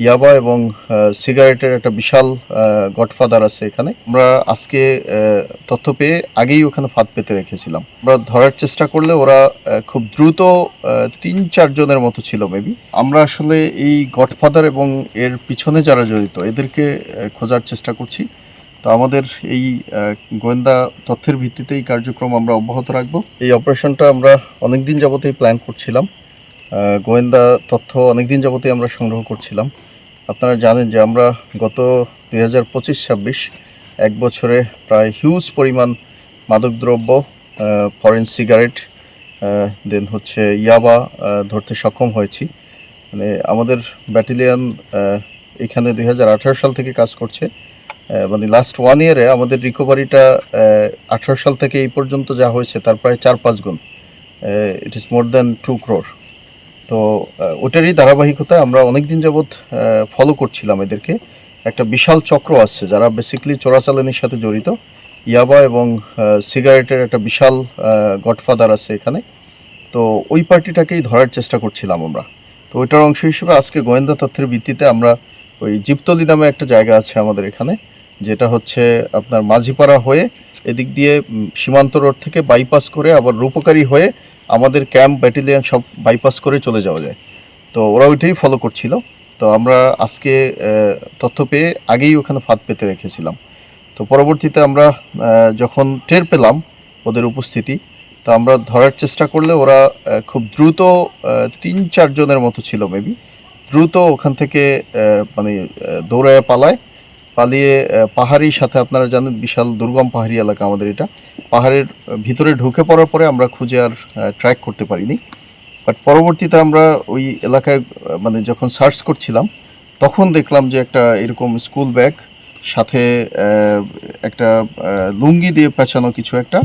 ইয়াবা এবং সিগারেটের একটা বিশাল গডফাদার আছে এখানে। আমরা আজকে তথ্য পেয়ে আগেই ওখানে ফাঁদ পেতে রেখেছিলাম। আমরা ধরার চেষ্টা করলে ওরা খুব দ্রুত ৩-৪ জনের মতো ছিল মেবি। আমরা আসলে এই গডফাদার এবং এর পিছনে যারা জড়িত এদেরকে খোঁজার চেষ্টা করছি। তো আমাদের এই গোয়েন্দা তথ্যের ভিত্তিতেই কার্যক্রম আমরা অব্যাহত রাখবো। এই অপারেশনটা আমরা অনেকদিন যাবতেই প্ল্যান করছিলাম। গোয়েন্দা তথ্য অনেকদিন যাবতেই আমরা সংগ্রহ করছিলাম। আপনারা জানেন যে আমরা গত 2025-26 এক বছরে প্রায় হিউজ পরিমাণ মাদকদ্রব্য, ফরেন সিগারেট, দেন হচ্ছে ইয়াবা ধরতে সক্ষম হয়েছি। মানে আমাদের ব্যাটালিয়ান এখানে 2018 সাল থেকে কাজ করছে। মানে লাস্ট 1 ইয়ারে আমাদের রিকভারিটা 18 সাল থেকে এই পর্যন্ত যা হয়েছে তার প্রায় 4-5 গুণ। It is more than 2 crore। তো ওটারই ধারাবাহিকতা আমরা অনেক দিন যাবৎ ফলো করছিলাম এদেরকে। একটা বিশাল চক্র আসছে যারা বেসিক্যালি চোরাচালানির সাথে জড়িত। ইয়াবা এবং সিগারেটের একটা বিশাল গডফাদার আছে এখানে। তো ওই পার্টিটাকেই ধরার চেষ্টা করছিলাম আমরা। তো ওইটার অংশ হিসেবে আজকে গোয়েন্দা তথ্যের ভিত্তিতে আমরা ওই জিপতলি নামে একটা জায়গা আছে আমাদের এখানে, যেটা হচ্ছে আপনার মাঝিপাড়া হয়ে এদিক দিয়ে সীমান্ত রোড থেকে বাইপাস করে আবার রূপকারী হয়ে আমাদের ক্যাম্প ব্যাটালিয়ান সব বাইপাস করে চলে যাওয়া যায়। তো ওরা ওইটাই ফলো করছিল। তো আমরা আজকে তথ্য পেয়ে আগেই ওখানে ফাঁদ পেতে রেখেছিলাম। তো পরবর্তীতে আমরা যখন টের পেলাম ওদের উপস্থিতি, তো আমরা ধরার চেষ্টা করলে ওরা খুব দ্রুত ৩-৪ জনের মতো ছিল মেবি, দ্রুত ওখান থেকে মানে দৌড়ায় পালিয়ে পাহাড়ির সাথে, আপনারা জানেন বিশাল দুর্গম পাহাড়ি এলাকা আমাদের এটা, পাহাড়ের ভিতরে ঢুকে পড়ার পরে আমরা খুঁজে আর ট্র্যাক করতে পারিনি। বাট পরবর্তীতে আমরা ওই এলাকায় মানে যখন সার্চ করছিলাম তখন দেখলাম যে একটা এরকম স্কুল ব্যাগ সাথে একটা লুঙ্গি দিয়ে পেঁচানো কিছু একটা।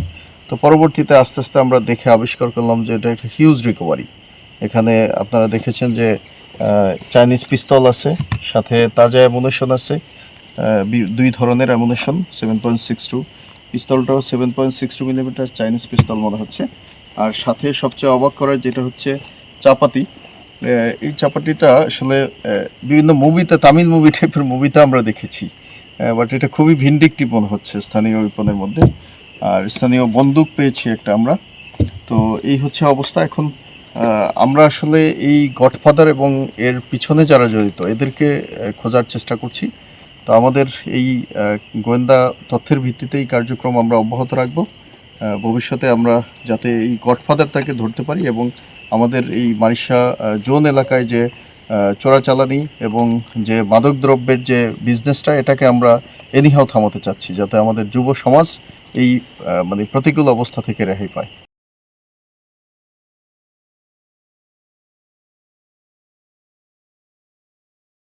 তো পরবর্তীতে আস্তে আস্তে আমরা দেখে আবিষ্কার করলাম যে এটা একটা হিউজ রিকভারি। এখানে আপনারা দেখেছেন যে চাইনিজ পিস্তল আছে, সাথে তাজা অ্যামুনেশন আছে, 2 ধরনের অ্যামুনেশন, 7.62 পিস্তলটাও 7.62 মিলিমিটার চাইনিজ পিস্তল মনে হচ্ছে। আর সাথে সবচেয়ে অবাক করার যেটা হচ্ছে চাপাতি। এই চাপাতিটা আসলে বিভিন্ন মুভিতে, তামিল মুভি টাইপের মুভিতে আমরা দেখেছি, বাট এটা খুবই ভিন্ডিকটিভ মনে হচ্ছে স্থানীয় ওয়েপনের মধ্যে। আর স্থানীয় বন্দুক পেয়েছি একটা আমরা। তো এই হচ্ছে অবস্থা এখন। আমরা আসলে এই গডফাদার এবং এর পিছনে যারা জড়িত এদেরকে খোঁজার চেষ্টা করছি। তো আমাদের এই গোয়েন্দা তথ্যের ভিত্তিতেই কার্যক্রম আমরা অব্যাহত রাখব। ভবিষ্যতে আমরা যাতে এই গডফাদারটাকে ধরতে পারি এবং আমাদের এই মারিশা জোন এলাকায় যে চোরাচালানি এবং যে মাদকদ্রব্যের যে বিজনেসটা, এটাকে আমরা এনিহাও থামাতে চাচ্ছি, যাতে আমাদের যুব সমাজ এই মানে প্রতিকূল অবস্থা থেকে রেহাই পায়।